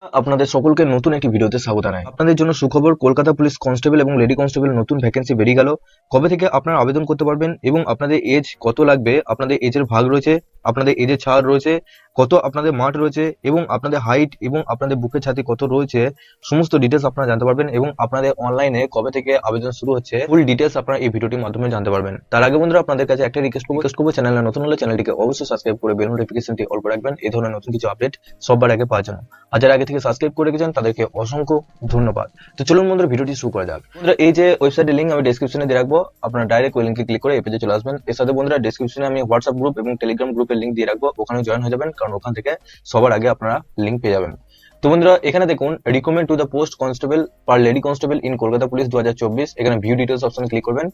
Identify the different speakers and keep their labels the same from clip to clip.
Speaker 1: আপনাদের সকলকে নতুন একটি ভিডিওতে স্বাগত জানাই। আপনাদের জন্য সুখবর, কলকাতা পুলিশ কনস্টেবল এবং লেডি কনস্টেবল নতুন ভ্যাকেন্সি বেরিয়ে গেল। কবে থেকে আপনারা আবেদন করতে পারবেন এবং আপনাদের এজ কত লাগবে, আপনাদের এজের ভাগ রয়েছে, আপনাদের এজের ছাড় রয়েছে, কত আপনাদের মাঠ রয়েছে এবং আপনাদের হাইট এবং আপনাদের বুকের ছাতি কত রয়েছে, সমস্ত ডিটেলস আপনারা জানতে পারবেন এবং আপনাদের অনলাইনে কবে থেকে আবেদন শুরু হচ্ছে ফুল ডিটেলস আপনারা এই ভিডিওটির মাধ্যমে জানতে পারবেন। তার আগে বন্ধুরা আপনাদের কাছে একটা রিকোয়েস্ট করবো, চ্যানেলে নতুন হলে চ্যানেলটিকে অবশ্যই সাবস্ক্রাইব করে বেল নোটিফিকেশনটি অল করে রাখবেন এই ধরনের নতুন কিছু আপডেট সবার আগে পাওয়ার জন্য। আর যারা আগে থেকে সাবস্ক্রাইব করে রেখেছেন তাদেরকে অসংখ্য ধন্যবাদ। তো চলুন বন্ধুরা ভিডিওটি শুরু করা যাক। বন্ধুরা এই যে ওয়েবসাইটের লিংক আমি ডেসক্রিপশনে দিয়ে রাখবো, আপনারা ডাইরেক্ট ওই লিংকে ক্লিক করে এই পেজে চলে আসবেন। এর সাথে বন্ধুরা ডেসক্রিপশনে আমি হোয়াটসঅ্যাপ গ্রুপ এবং টেলিগ্রাম গ্রুপের লিংক দিয়ে রাখবো, ওখানে জয়েন হয়ে যাবেন, কারণ ওখান থেকে সবার আগে আপনারা লিংক পেয়ে যাবেন। তো বন্ধুরা এখানে দেখুন recommend to the post constable per lady constable in Kolkata police 2024, এখানে ভিউ ডিটেলস অপশনে ক্লিক করবেন।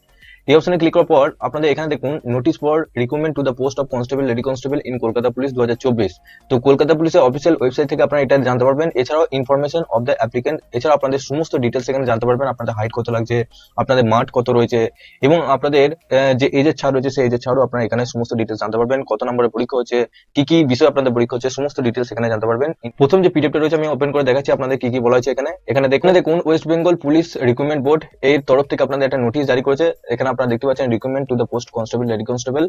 Speaker 1: এই অপশনে ক্লিক করার পর আপনাদের এখানে দেখুন notice for recommend to the post of constable lady constable in Kolkata police 2024। তো কলকাতা পুলিশের অফিসিয়াল ওয়েবসাইট থেকে আপনারা এটা জানতে পারবেন। এছাড়াও ইনফরমেশন অফ দ্য অ্যাপ্লিকেন্ট, এছাড়া আপনাদের সমস্ত ডিটেলস এখানে জানতে পারবেন, আপনাদের হাইট কত লাগছে, আপনাদের মাঠ কত রয়েছে এবং আপনাদের যে এজের ছাড় রয়েছে সেই এজের ছাড়ও আপনারা এখানে সমস্ত ডিটেলস জানতে পারবেন, কত নম্বরের পরীক্ষা হচ্ছে, কি কি বিষয় আপনাদের পরীক্ষা হচ্ছে, সমস্ত ডিটেলস এখানে জানতে পারবেন। প্রথম যে পিডিএফটা রয়েছে আমি ওপেন করে দেখাচ্ছি আপনাদের কি কি বলা হয়েছে এখানে। এখানে দেখুন West Bengal police recruitment board এর তরফ থেকে আপনাদের একটা নোটিশ জারি করেছে। এখানে আপনারা দেখতে পাচ্ছেন recruitment to the post constable lady constable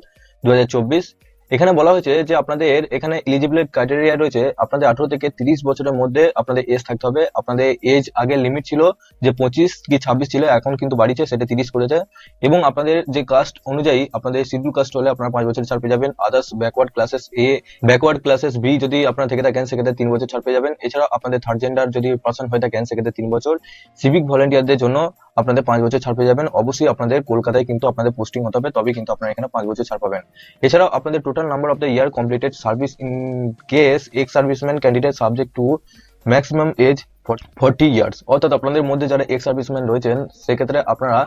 Speaker 1: 2024। এখানে বলা হয়েছে যে আপনাদের এখানে এলিজিবল ক্রাইটেরিয়া রয়েছে, আপনাদের 18 থেকে 30 বছরের মধ্যে আপনাদের এজ থাকতে হবে। আপনাদের এজ আগে লিমিট ছিল যে 25 কি 26 ছিল, এখন কিন্তু বাড়িছে, সেটা 30 করেছে। এবং আপনাদের যে কাস্ট অনুযায়ী আপনাদের শিডিউল কাস্ট হলে আপনারা 5 বছর ছাড় পেয়ে যাবেন। আদার্স ব্যাকওয়ার্ড ক্লাসেস এ, ব্যাকওয়ার্ড ক্লাসেস বি যদি আপনারা থেকে থাকেন সেক্ষেত্রে 3 বছর ছাড় পেয়ে যাবেন। এছাড়া আপনাদের থার্ড জেন্ডার যদি পার্সন হয়ে থাকেন সেক্ষেত্রে 3 বছর। সিভিক ভলেন্টিয়ারদের জন্য আপনাদের 5 বছর ছাড় পেয়ে যাবেন। অবশ্যই আপনাদের কলকাতায় কিন্তু আপনাদের পোস্টিং হতে হবে, তবে কিন্তু আপনারা এখানে 5 বছর ছাড় পাবেন। এছাড়াও আপনাদের total number of the year completed service in case ex serviceman candidate subject to maximum age 40 years, অর্থাৎ আপনাদের মধ্যে যারা এক্স সার্ভিসম্যান রয়েছেন সেক্ষেত্রে আপনারা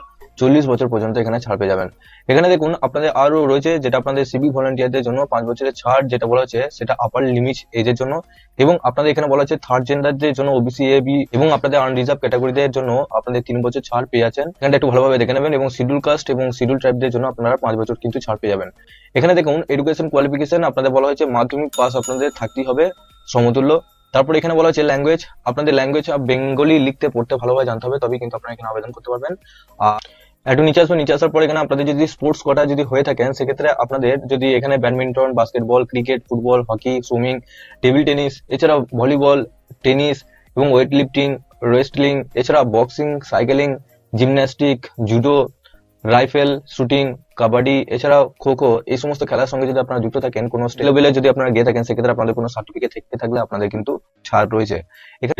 Speaker 1: 40 বছর পর্যন্ত এখানে ছাড় পেয়ে যাবেন। এখানে দেখুন আপনাদের আরো রয়েছে যেটা আপনাদের সিভিক ভলেন্টিয়ারদের জন্য 5 বছরের ছাড় যেটা বলা হচ্ছে সেটা আপার লিমিট এজের জন্য। এবং আপনাদের এখানে বলা হচ্ছে থার্ড জেন্ডারদের জন্য ওবিসি এবি এবং আপনাদের আনরিজার্ভ ক্যাটাগরিদের জন্য আপনাদের 3 বছর ছাড় পেয়ে যাচ্ছেন। এখানটা একটু ভালোভাবে দেখে নেবেন। এবং শিডিউল কাস্ট এবং শিডিউল ট্রাইবদের জন্য আপনারা 5 বছর কিন্তু ছাড় পেয়ে যাবেন। এখানে দেখুন এডুকেশন কোয়ালিফিকেশন আপনাদের বলা হয়েছে মাধ্যমিক পাস আপনাদের থাকতেই হবে সমতুল্য। তারপর এখানে বলা হচ্ছে ল্যাঙ্গুয়েজ, আপনাদের ল্যাঙ্গুয়েজ বেঙ্গলি লিখতে পড়তে ভালোভাবে জানতে হবে, তবেই কিন্তু আপনারা এখানে আবেদন করতে পারবেন। আর একটু নিচে আসার পর এখানে আপনাদের যদি স্পোর্টস কোটা যদি হয়ে থাকেন সেক্ষেত্রে আপনাদের যদি এখানে badminton, basketball, cricket, football, hockey, swimming, table tennis, এছাড়া ভলিবল, টেনিস এবং ওয়েট লিফটিং, রেসলিং, এছাড়া boxing, cycling, gymnastic, judo, rifle shooting, kabaddi, এছাড়াও খো খো, এই সমস্ত খেলার সঙ্গে যদি আপনারা যুক্ত থাকেন, কোনো স্টেট লেভেলে যদি আপনারা গিয়ে থাকেন সেক্ষেত্রে আপনাদের কোনো সার্টিফিকেট থেকে থাকলে আপনাদের কিন্তু ছাড় রয়েছে।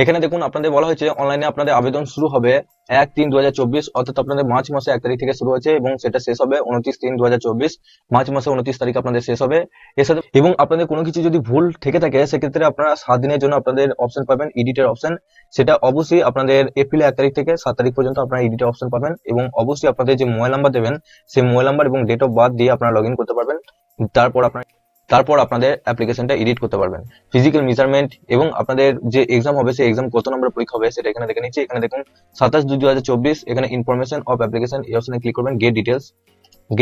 Speaker 1: এখানে দেখুন আপনাদের বলা হয়েছে অনলাইনে আপনাদের আবেদন শুরু হবে 1-3-2024, অর্থাৎ আপনাদের মার্চ মাসে 1 তারিখ থেকে শুরু হচ্ছে এবং সেটা শেষ হবে 29-3-2024, মার্চ মাসে 29 তারিখ আপনাদের শেষ হবে। এর সাথে এবং আপনাদের কোনো কিছু যদি ভুল থেকে থাকে সেক্ষেত্রে আপনারা 7 দিনের জন্য আপনাদের অপশন পাবেন, এডিটের অপশন। সেটা অবশ্যই আপনাদের এপ্রিলের 1 তারিখ থেকে 7 তারিখ পর্যন্ত আপনারা এডিটের অপশন পাবেন। এবং অবশ্যই আপনাদের যে মোবাইল নাম্বার দেবেন সেই মোবাইল নাম্বার এবং ডেট অফ বার্থ দিয়ে আপনারা লগ ইন করতে পারবেন। তারপর আপনাদের অ্যাপ্লিকেশনটা এডিট করতে পারবেন। ফিজিক্যাল মেজারমেন্ট এবং আপনাদের যে এক্সাম হবে সেই এক্সাম কত নম্বরের পরীক্ষা হবে সেটা এখানে দেখে নিচ্ছি। এখানে দেখুন 27/2/2024, এখানে ইনফরমেশন অফ অ্যাপ্লিকেশন এই অপশনে ক্লিক করবেন। গেট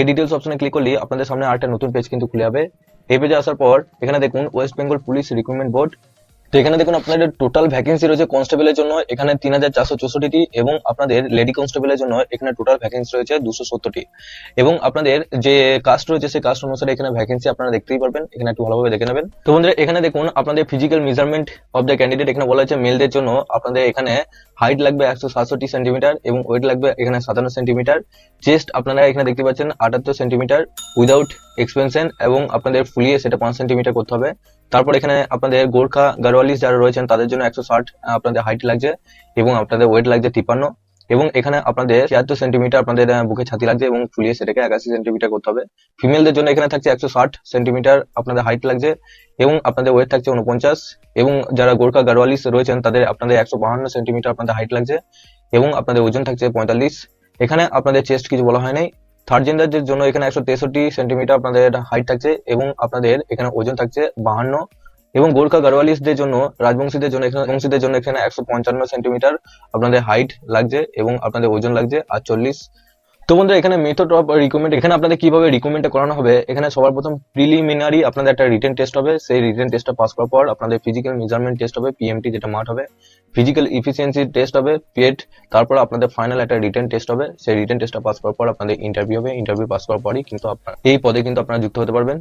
Speaker 1: ডিটেলস অপশনে ক্লিক করলে আপনাদের সামনে আরেকটা নতুন পেজ কিন্তু খুলে যাবে। এই পেজে আসার পর এখানে দেখুন West Bengal police recruitment board. তো এখানে দেখুন আপনাদের টোটাল ভ্যাকেন্সি রয়েছে কনস্টেবলের জন্য এখানে 3464টি এবং আপনাদের লেডি কনস্টেবলের জন্য এখানে টোটাল ভ্যাকেন্সি রয়েছে 270টি। এবং আপনাদের যে কাস্ট রয়েছে সেই কাস্ট অনুসারে এখানে ভ্যাকেন্সি আপনারা দেখতেই পারবেন, এখানে একটু ভালোভাবে দেখে নেবেন। তো বন্ধুরা এখানে দেখুন আপনাদের physical measurement of the candidate, এখানে বলা হচ্ছে মেলদের জন্য আপনাদের এখানে হাইট লাগবে 167 সেন্টিমিটার এবং ওয়েট লাগবে এখানে 57 সেন্টিমিটার। চেস্ট আপনারা এখানে দেখতে পাচ্ছেন 78 সেন্টিমিটার উইদাউট এক্সপেনশন এবং আপনাদের ফুলিয়ে সেটা 5 সেন্টিমিটার করতে হবে। তারপর এখানে আপনাদের গোর্খা গাড়োয়ালিস যারা রয়েছেন তাদের জন্য 160 আপনাদের হাইট লাগছে এবং আপনাদের ওয়েট লাগছে 53। এবং এখানে আপনাদের 76 সেন্টিমিটার আপনাদের বুকে ছাতি লাগছে এবং ফুলিয়ে সেটাকে 81 সেন্টিমিটার করতে হবে। ফিমেলদের জন্য এখানে থাকছে 160 সেন্টিমিটার আপনাদের হাইট লাগছে এবং আপনাদের ওয়েট থাকছে 49। এবং যারা গোর্খা গাড়োয়ালিস রয়েছেন তাদের আপনাদের 152 সেন্টিমিটার আপনাদের হাইট লাগছে এবং আপনাদের ওজন থাকছে 45। এখানে আপনাদের চেস্ট কিছু বলা হয় নাই। থার্ড জেন্ডারদের জন্য এখানে 163 সেন্টিমিটার আপনাদের হাইট থাকছে এবং আপনাদের এখানে ওজন থাকছে 52। এবং গোর্খা গাড়োয়ালিসদের জন্য রাজবংশীদের জন্য এখানে 155 সেন্টিমিটার আপনাদের হাইট লাগছে এবং আপনাদের ওজন লাগছে 48। তো বন্ধুরা এখানে মেথড অফ রিক্রুটমেন্ট, এখানে আপনাদের কিভাবে রিক্রুটমেন্টটা করানো হবে, এখানে সবার প্রথম প্রিলিমিনারি আপনাদের একটা রিটেন টেস্ট হবে। সেই রিটেন টেস্টটা পাস করার পর আপনাদের ফিজিক্যাল মেজারমেন্ট টেস্ট হবে, পিএমটি যেটা মাঠ হবে, ফিজিক্যাল ইফিসিয়েন্সি টেস্ট হবে, পেট, তারপর আপনাদের ফাইনাল একটা রিটেন টেস্ট হবে। সেই রিটেন টেস্টটা পাস করার পর আপনাদের ইন্টারভিউ হবে। ইন্টারভিউ পাস করার পরই কিন্তু আপনার এই পদে কিন্তু আপনারা যুক্ত হতে পারবেন।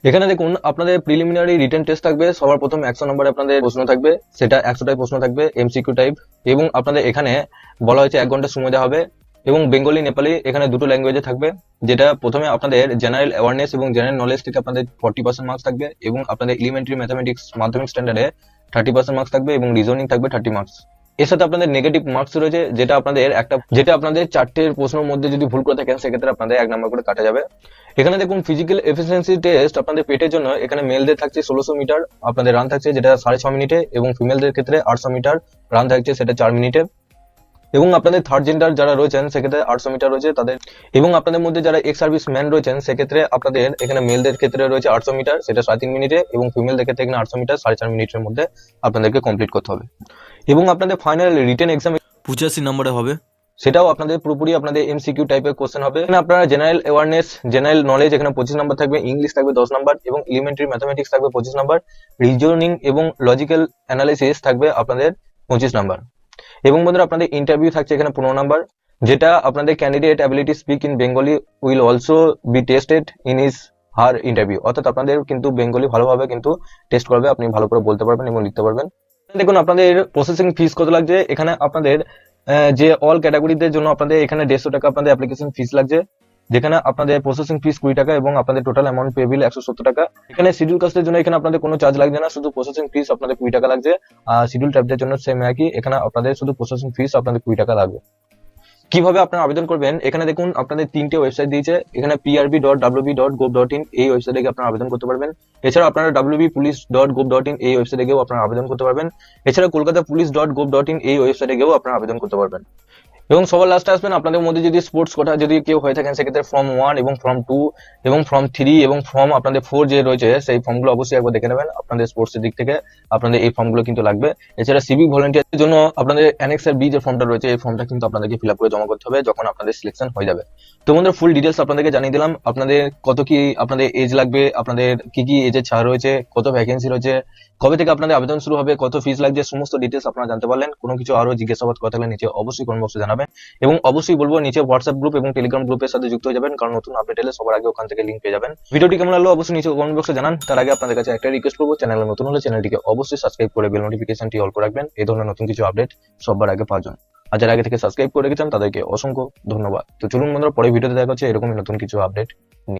Speaker 1: এখানে দেখুন আপনাদের প্রিলিমিনারি রিটেন টেস্ট থাকবে, সবার প্রথম 100 নম্বরে আপনাদের প্রশ্ন থাকবে, সেটা 100টাই প্রশ্ন থাকবে এমসিকিউ টাইপ, এবং আপনাদের এখানে বলা হয়েছে 1 ঘন্টা সময় দেওয়া হবে, এবং বেঙ্গলি নেপালি এখানে দুটো ল্যাঙ্গুয়েজে থাকবে। যেটা প্রথমে আপনাদের জেনারেল অ্যাওয়ারনেস এবং জেনারেল নলেজ থেকে আপনাদের 40% মার্কস থাকবে, এবং আপনাদের এলিমেন্টারি ম্যাথামেটিক্স মাধ্যমিক স্ট্যান্ডার্ডে 30% মার্কস থাকবে, এবং রিজনিং থাকবে 30 মার্কস। এর সাথে আপনাদের নেগেটিভ মার্কস রয়েছে, যেটা আপনাদের 4টের প্রশ্নের মধ্যে যদি ভুল করে থাকেন সেক্ষেত্রে আপনাদের 1 নম্বর করে কাটা যাবে। এখানে দেখুন ফিজিক্যাল এফিসিয়েন্সি টেস্ট আপনাদের পেটের জন্য এখানে মেলদের থাকছে 1600 মিটার আপনাদের রান থাকছে, যেটা 6.5 মিনিটে, এবং ফিমেলদের ক্ষেত্রে 800 মিটার রান থাকছে, সেটা 4 মিনিটে। এবং আপনাদের থার্ড জেন্ডার যারা রয়েছেন সেক্ষেত্রে 800 মিটার রয়েছে তাদের, এবং আপনাদের মধ্যে যারা এক্স সার্ভিস ম্যান রয়েছেন সেক্ষেত্রে আপনাদের এখানে মেলদের ক্ষেত্রে রয়েছে 800 মিটার, সেটা 3.5 মিনিটে, এবং ফিমেলদের ক্ষেত্রে এখানে 800 মিটার 4.5 মিনিটের মধ্যে আপনাদেরকে কমপ্লিট করতে হবে। এবং আপনাদের ফাইনাল রিটেন এক্সাম
Speaker 2: 85 নম্বরে হবে।
Speaker 1: সেটাও আপনাদের পুরোপুরি আপনাদের এমসিকিউ টাইপের কোশ্চেন হবে। এখানে আপনারা জেনারেল অ্যাওয়ারনেস, জেনারেল নলেজ এখানে 25 নাম্বার থাকবে, ইংলিশ থাকবে 10 নাম্বার, এবং এলিমেন্টারি ম্যাথামেটিক্স থাকবে 25 নাম্বার, রিজনিং এবং লজিক্যাল অ্যানালাইসিস থাকবে আপনাদের 25 নাম্বার। এবং বন্ধুরা আপনাদের ইন্টারভিউ থাকছে এখানে 15 নাম্বার, যেটা আপনাদের candidate ability speak in Bengali will also be tested in his her interview, অর্থাৎ আপনাদের কিন্তু বেঙ্গলি ভালোভাবে কিন্তু টেস্ট করবে, আপনি ভালো করে বলতে পারবেন এবং লিখতে পারবেন। দেখুন আপনাদের প্রসেসিং ফিস কত লাগছে, এখানে আপনাদের যে অল ক্যাটাগরিদের জন্য আপনাদের এখানে 150 টাকা আপনাদের অ্যাপ্লিকেশন ফিস লাগছে, যেখানে আপনাদের প্রসেসিং ফিস 20 টাকা, এবং আপনাদের টোটাল অ্যামাউন্ট পেবিল 170 টাকা। এখানে শিডিউল কাস্টের জন্য এখানে আপনাদের কোনো চার্জ লাগছে না, শুধু প্রসেসিং ফিস আপনাদের 20 টাকা লাগছে। আর শিডিউল ট্রাইবদের জন্য সেম একই, এখানে আপনাদের শুধু প্রসেসিং ফিস আপনাদের 20 টাকা লাগবে। কিভাবে আপনারা আবেদন করবেন, এখানে দেখুন আপনাদের 3টে ওয়েবসাইট দিয়েছে, এখানে prb.wb.gov.in এই ওয়েবসাইটে গিয়ে আপনারা আবেদন করতে পারবেন। এছাড়া আপনারা wbpolice.gov.in এই ওয়েবসাইটে গিয়েও আপনারা আবেদন করতে পারবেন। এছাড়া কলকাতা পুলিশ.gov.in এই ওয়েবসাইটে গিয়েও আপনারা আবেদন করতে পারবেন। এবং সবার লাস্টে আসবেন আপনাদের মধ্যে যদি স্পোর্টস কোটা যদি কেউ হয়ে থাকেন সেক্ষেত্রে ফর্ম 1 এবং ফর্ম 2 এবং ফর্ম 3 এবং ফর্ম আপনাদের 4 যে রয়েছে সেই ফর্মগুলো অবশ্যই একবার দেখে নেবেন, আপনাদের স্পোর্টসের দিক থেকে আপনাদের এই ফর্মগুলো কিন্তু লাগবে। এছাড়া সিভিক ভলেন্টিয়ারের জন্য আপনাদের অ্যানেক্সার বি যে ফর্মটা রয়েছে এই ফর্মটা কিন্তু আপনাদেরকে ফিল আপ করে জমা করতে হবে যখন আপনাদের সিলেকশন হয়ে যাবে। তো বন্ধুরা ফুল ডিটেলস আপনাদেরকে জানিয়ে দিলাম, আপনাদের কত কি আপনাদের এজ লাগবে, আপনাদের কি কি এজের ছাড় রয়েছে, কত ভ্যাকেন্সি রয়েছে, কবে থেকে আপনাদের আবেদন শুরু হবে, কত ফিস লাগছে, সমস্ত ডিটেলস আপনারা জানতে পারলেন। কোনো কিছু আরো জিজ্ঞাসাবাদ করা থাকলে নিচে অবশ্যই কমেন্ট বক্সে জানাবেন, এবং অবশ্যই বলবো নিচে হোয়াটসঅ্যাপ গ্রুপ এবং টেলিগ্রাম গ্রুপের সাথে যুক্ত হয়ে যাবেন, কারণ নতুন আপডেট এলে সবার আগে ওখান থেকে লিংক পেয়ে যাবেন। ভিডিওটি কেমন লাগলো অবশ্যই নিচে কমেন্ট বক্সে জানান। তার আগে আপনাদের কাছে একটা রিকোয়েস্ট করবো, চ্যানেলে নতুন হলে চ্যানেলটিকে অবশ্যই সাবস্ক্রাইব করে বেল নোটিফিকেশনটি অল করে রাখবেন, এই ধরনের নতুন কিছু আপডেট সবার আগে পাওয়ার জন্য। আর যারা আগে থেকে সাবস্ক্রাইব করে রেখেছেন তাদেরকে অসংখ্য ধন্যবাদ। তো চলুন বন্ধুরা পরের ভিডিওতে দেখা হচ্ছে এরকমই নতুন কিছু আপডেট।